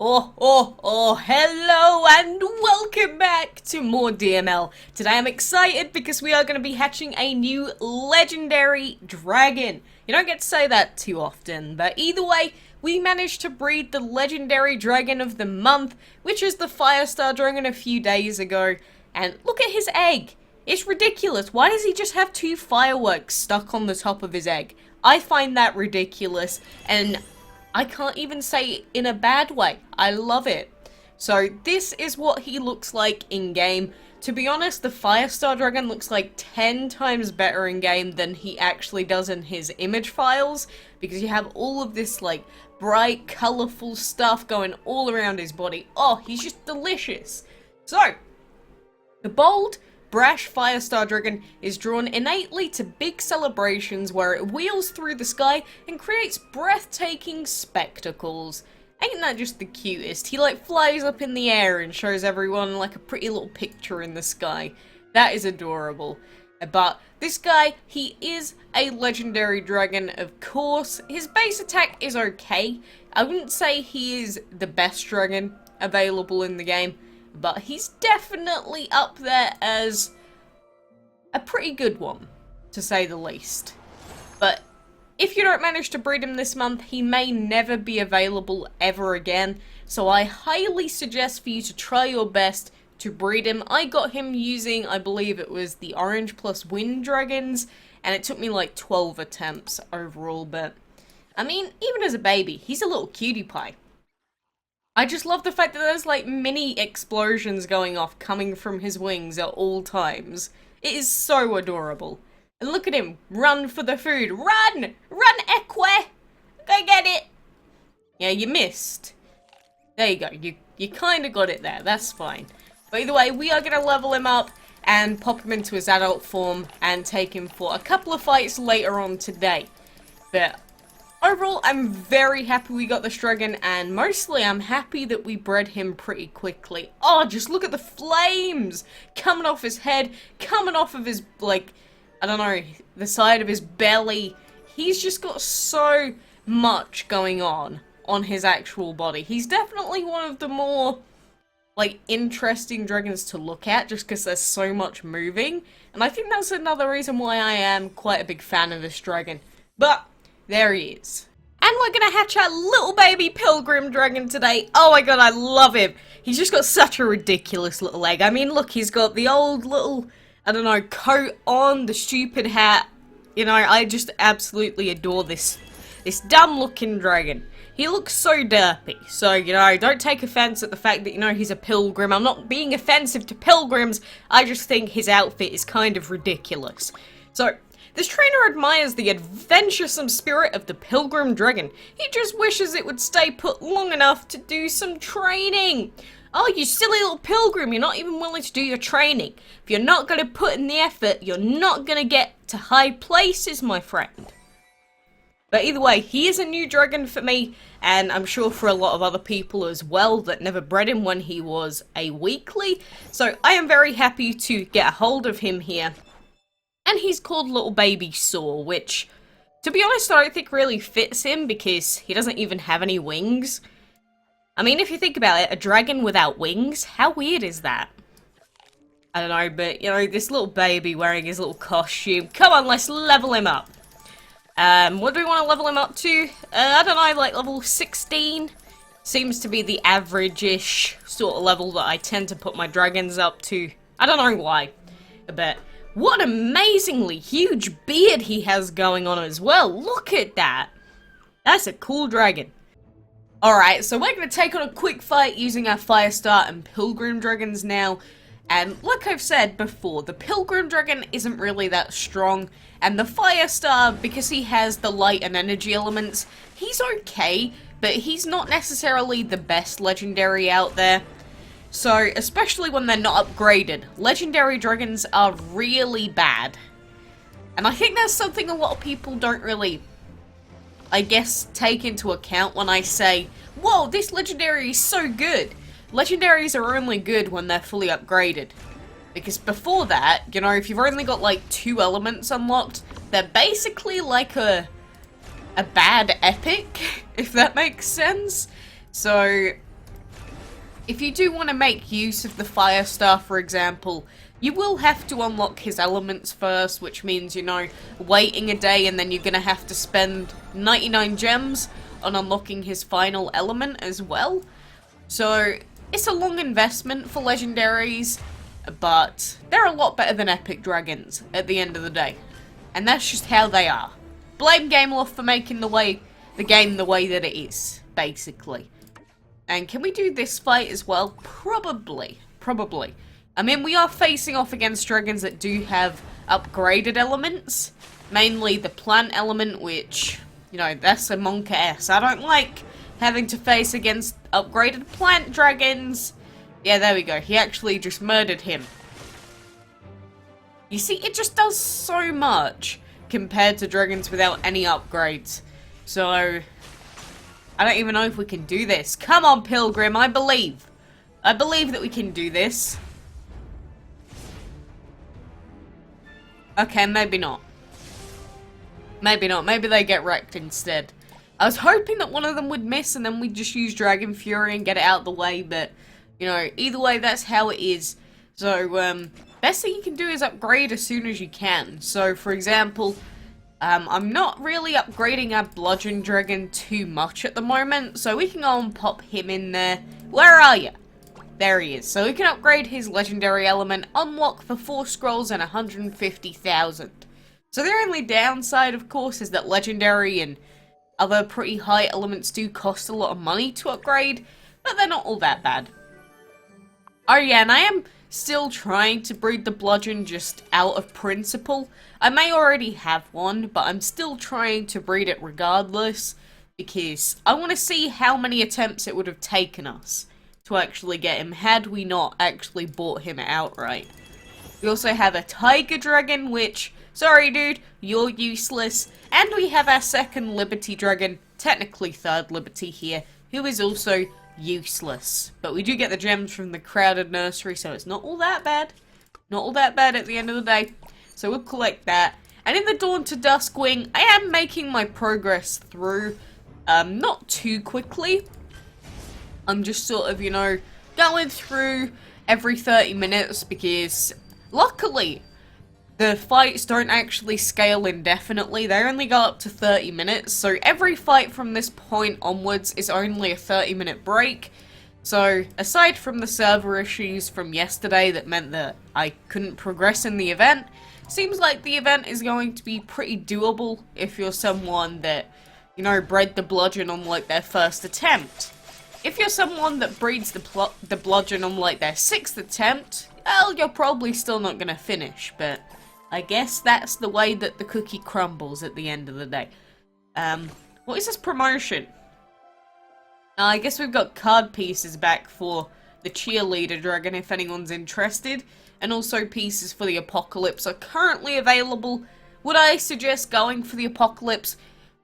Hello and welcome back to more DML. Today I'm excited because we are going to be hatching a new legendary dragon. You don't get to say that too often, but either way, we managed to breed the legendary dragon of the month, which is the FIRESTAR DRAGON a few days ago. And look at his egg. It's ridiculous. Why does he just have two fireworks stuck on the top of his egg? I find that ridiculous, and I can't even say in a bad way. I love it. So this is what he looks like in game. To be honest, the FIRESTAR Dragon looks like 10 times better in game than he actually does in his image files, because you have all of this like bright, colourful stuff going all around his body. Oh, he's just delicious. So, the bold, brash FIRESTAR Dragon is drawn innately to big celebrations where it wheels through the sky and creates breathtaking spectacles. Ain't that just the cutest? He like flies up in the air and shows everyone like a pretty little picture in the sky. That is adorable. But this guy, he is a legendary dragon, of course. His base attack is okay. I wouldn't say he is the best dragon available in the game, but he's definitely up there as a pretty good one, to say the least. But if you don't manage to breed him this month, he may never be available ever again, so I highly suggest for you to try your best to breed him. I got him using, I believe it was the Orange plus Wind Dragons, and it took me like 12 attempts overall, but I mean, even as a baby, he's a little cutie pie. I just love the fact that there's like mini explosions going off coming from his wings at all times. It is so adorable. And look at him, run for the food. Run! Run, Equa! Go get it! Yeah, you missed. There you go, you kind of got it there, that's fine. But either way, we are going to level him up and pop him into his adult form and take him for a couple of fights later on today. But overall, I'm very happy we got this dragon, and mostly I'm happy that we bred him pretty quickly. Oh, just look at the flames coming off his head, coming off of his, like, I don't know, the side of his belly. He's just got so much going on his actual body. He's definitely one of the more, like, interesting dragons to look at, just because there's so much moving. And I think that's another reason why I am quite a big fan of this dragon. But there he is. And we're gonna hatch our little baby Pilgrim Dragon today. Oh my god, I love him. He's just got such a ridiculous little egg. I mean, look, he's got the old little, I don't know, coat on, the stupid hat. You know, I just absolutely adore this dumb looking dragon. He looks so derpy. So, you know, don't take offense at the fact that, you know, he's a pilgrim. I'm not being offensive to pilgrims. I just think his outfit is kind of ridiculous. So, this trainer admires the adventuresome spirit of the Pilgrim Dragon. He just wishes it would stay put long enough to do some training. Oh, you silly little pilgrim, you're not even willing to do your training. If you're not going to put in the effort, you're not going to get to high places, my friend. But either way, he is a new dragon for me, and I'm sure for a lot of other people as well that never bred him when he was a weekly. So I am very happy to get a hold of him here. And he's called Little Baby Saw, which, to be honest, I don't think really fits him because he doesn't even have any wings. I mean, if you think about it, a dragon without wings, how weird is that? I don't know, but, you know, this little baby wearing his little costume. Come on, let's level him up. What do we want to level him up to? I don't know, like level 16? Seems to be the average-ish sort of level that I tend to put my dragons up to. I don't know why, but what an amazingly huge beard he has going on as well. Look at that. That's a cool dragon. Alright, so we're going to take on a quick fight using our FIRESTAR and Pilgrim Dragons now. And like I've said before, the Pilgrim Dragon isn't really that strong. And the FIRESTAR, because he has the light and energy elements, he's okay, but he's not necessarily the best legendary out there. So, especially when they're not upgraded, legendary dragons are really bad. And I think that's something a lot of people don't really, I guess, take into account when I say, whoa, this legendary is so good. Legendaries are only good when they're fully upgraded. Because before that, you know, if you've only got like 2 elements unlocked, they're basically like a bad epic, if that makes sense. So, if you do want to make use of the Firestar, for example, you will have to unlock his elements first, which means, you know, waiting a day and then you're going to have to spend 99 gems on unlocking his final element as well. So, it's a long investment for legendaries, but they're a lot better than epic dragons at the end of the day. And that's just how they are. Blame Gameloft for making the game the way that it is, basically. And can we do this fight as well? Probably. I mean, we are facing off against dragons that do have upgraded elements. Mainly the plant element, which, you know, that's a monka S. I don't like having to face against upgraded plant dragons. Yeah, there we go. He actually just murdered him. You see, it just does so much compared to dragons without any upgrades. So, I don't even know if we can do this. Come on, Pilgrim, I believe. I believe that we can do this. Okay, maybe not. Maybe not. Maybe they get wrecked instead. I was hoping that one of them would miss and then we'd just use Dragon Fury and get it out of the way, but, you know, either way, that's how it is. So, best thing you can do is upgrade as soon as you can. So, for example, I'm not really upgrading our Bludgeon Dragon too much at the moment, so we can go and pop him in there. Where are you? There he is. So we can upgrade his legendary element, unlock for 4 scrolls and 150,000. So the only downside, of course, is that legendary and other pretty high elements do cost a lot of money to upgrade, but they're not all that bad. Oh yeah, and I am still trying to breed the Bludgeon just out of principle. I may already have one, but I'm still trying to breed it regardless, because I want to see how many attempts it would have taken us to actually get him had we not actually bought him outright. We also have a Tiger Dragon, which, sorry dude, you're useless. And we have our second Liberty Dragon, technically third Liberty here, who is also useless. But we do get the gems from the Crowded Nursery, so it's not all that bad. Not all that bad at the end of the day. So we'll collect that. And in the Dawn to Dusk Wing, I am making my progress through, not too quickly. I'm just sort of, you know, going through every 30 minutes because, luckily, the fights don't actually scale indefinitely. They only go up to 30 minutes, so every fight from this point onwards is only a 30-minute break. So, aside from the server issues from yesterday that meant that I couldn't progress in the event, seems like the event is going to be pretty doable if you're someone that, you know, bred the Bludgeon on, like, their first attempt. If you're someone that breeds the Bludgeon on, like, their 6th attempt, well, you're probably still not going to finish, but I guess that's the way that the cookie crumbles at the end of the day. What is this promotion? I guess we've got card pieces back for the Cheerleader Dragon if anyone's interested, and also pieces for the Apocalypse are currently available. Would I suggest going for the Apocalypse?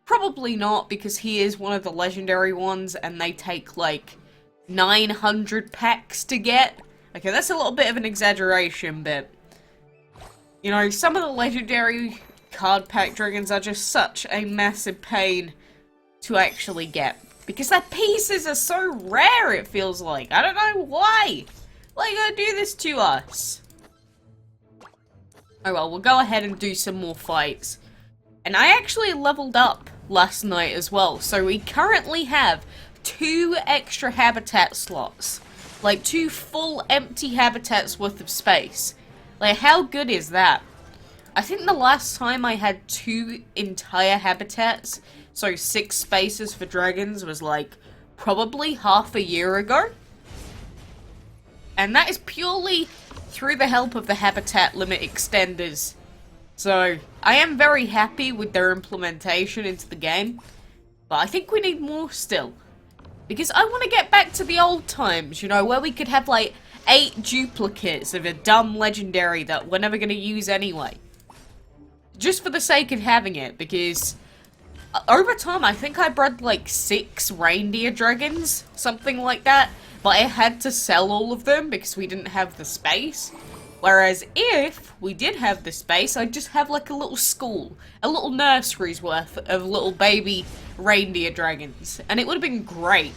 Probably not, because he is one of the legendary ones, and they take, like, 900 packs to get. Okay, that's a little bit of an exaggeration, but, you know, some of the legendary card pack dragons are just such a massive pain to actually get. Because their pieces are so rare, it feels like. I don't know why. Why are you gonna do this to us? Oh well, we'll go ahead and do some more fights. And I actually leveled up last night as well, so we currently have 2 extra habitat slots. Like 2 full empty habitats worth of space. Like, how good is that? I think the last time I had 2 entire habitats, so 6 spaces for dragons, was like probably half a year ago. And that is purely through the help of the habitat limit extenders. So, I am very happy with their implementation into the game, but I think we need more still. Because I want to get back to the old times, you know, where we could have like 8 duplicates of a dumb legendary that we're never going to use anyway. Just for the sake of having it, because over time I think I bred like 6 reindeer dragons, something like that, but I had to sell all of them because we didn't have the space. Whereas if we did have the space, I'd just have like a little school, a little nursery's worth of little baby reindeer dragons, and it would have been great.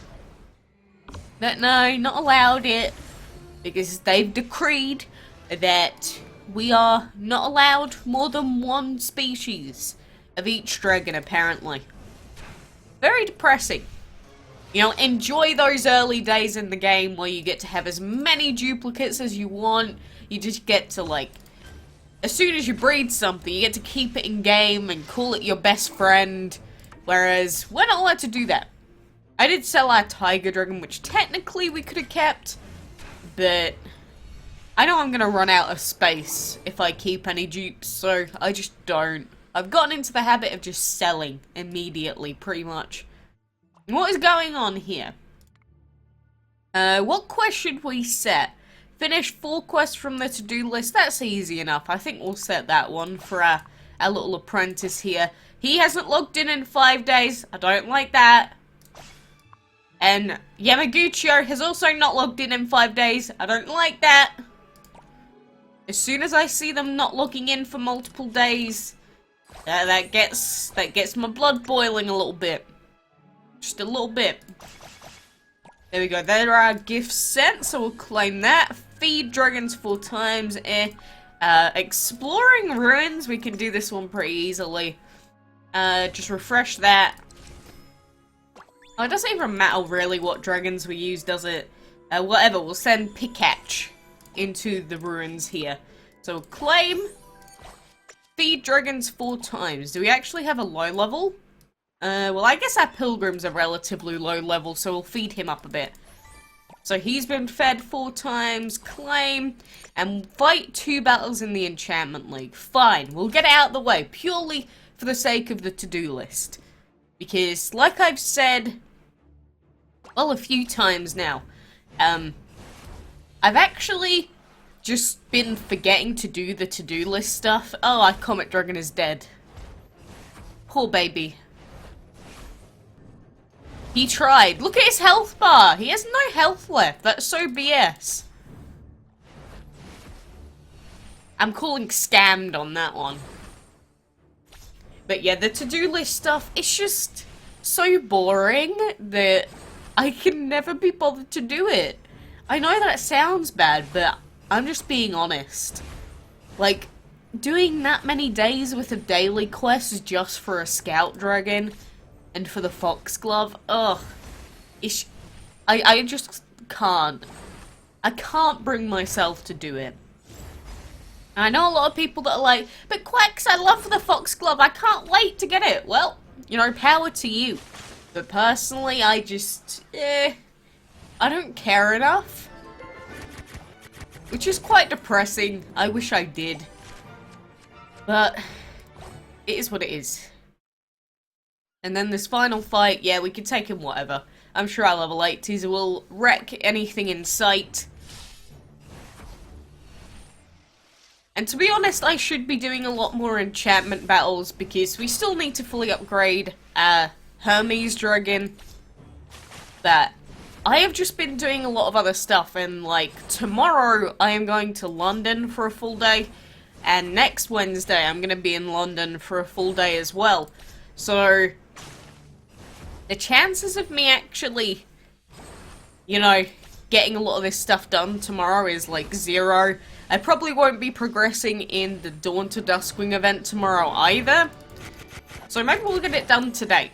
That no, not allowed it. Because they've decreed that we are not allowed more than one species of each dragon, apparently. Very depressing. You know, enjoy those early days in the game where you get to have as many duplicates as you want. You just get to, like, as soon as you breed something, you get to keep it in game and call it your best friend. Whereas, we're not allowed to do that. I did sell our tiger dragon, which technically we could have kept. But I know I'm going to run out of space if I keep any dupes, so I just don't. I've gotten into the habit of just selling immediately, pretty much. What is going on here? What quest should we set? Finish 4 quests from the to-do list. That's easy enough. I think we'll set that one for our little apprentice here. He hasn't logged in 5 days. I don't like that. And Yamaguchi has also not logged in 5 days. I don't like that. As soon as I see them not logging in for multiple days, that gets my blood boiling a little bit. Just a little bit. There we go. There are our gifts sent, so we'll claim that. Feed dragons 4 times. Exploring ruins. We can do this one pretty easily. Just refresh that. Oh, it doesn't even matter really what dragons we use, does it? Whatever. We'll send Pikachu into the ruins here. So claim. Feed dragons 4 times. Do we actually have a low level? Well, I guess our pilgrims are relatively low level, so we'll feed him up a bit. So he's been fed 4 times, claim, and fight 2 battles in the enchantment league. Fine, we'll get it out of the way, purely for the sake of the to-do list. Because, like I've said, well, a few times now, I've actually just been forgetting to do the to-do list stuff. Oh, our Comet Dragon is dead. Poor baby. He tried. Look at his health bar. He has no health left. That's so BS. I'm calling scammed on that one. But yeah, the to-do list stuff, it's just so boring that I can never be bothered to do it. I know that sounds bad, but I'm just being honest. Like, doing that many days with a daily quest just for a scout dragon and for the foxglove, ugh. I just can't. I can't bring myself to do it. And I know a lot of people that are like, but Quacks, I love the foxglove, I can't wait to get it. Well, you know, power to you. But personally, I just, I don't care enough. Which is quite depressing. I wish I did. But it is what it is. And then this final fight, yeah, we can take him whatever. I'm sure our level 80s will wreck anything in sight. And to be honest, I should be doing a lot more enchantment battles because we still need to fully upgrade Hermes Dragon. But I have just been doing a lot of other stuff, and like tomorrow I am going to London for a full day, and next Wednesday I'm going to be in London for a full day as well. So the chances of me actually, you know, getting a lot of this stuff done tomorrow is like 0. I probably won't be progressing in the Dawn to Duskwing event tomorrow either. So maybe we'll get it done today.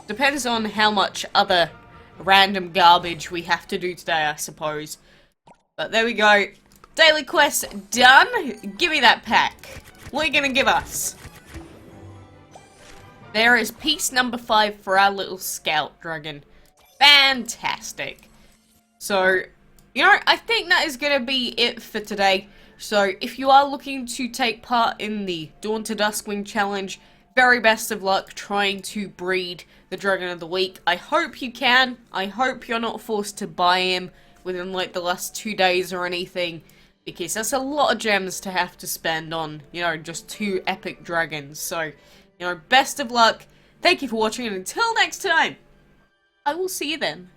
Depends on how much other random garbage we have to do today, I suppose. But there we go. Daily quest done. Give me that pack. What are you gonna give us? There is piece number 5 for our little scout dragon. Fantastic. So, you know, I think that is going to be it for today. So, if you are looking to take part in the Dawn to Duskwing challenge, very best of luck trying to breed the Dragon of the Week. I hope you can. I hope you're not forced to buy him within like the last 2 days or anything, because that's a lot of gems to have to spend on, you know, just 2 epic dragons. So, you know, best of luck. Thank you for watching, and until next time, I will see you then.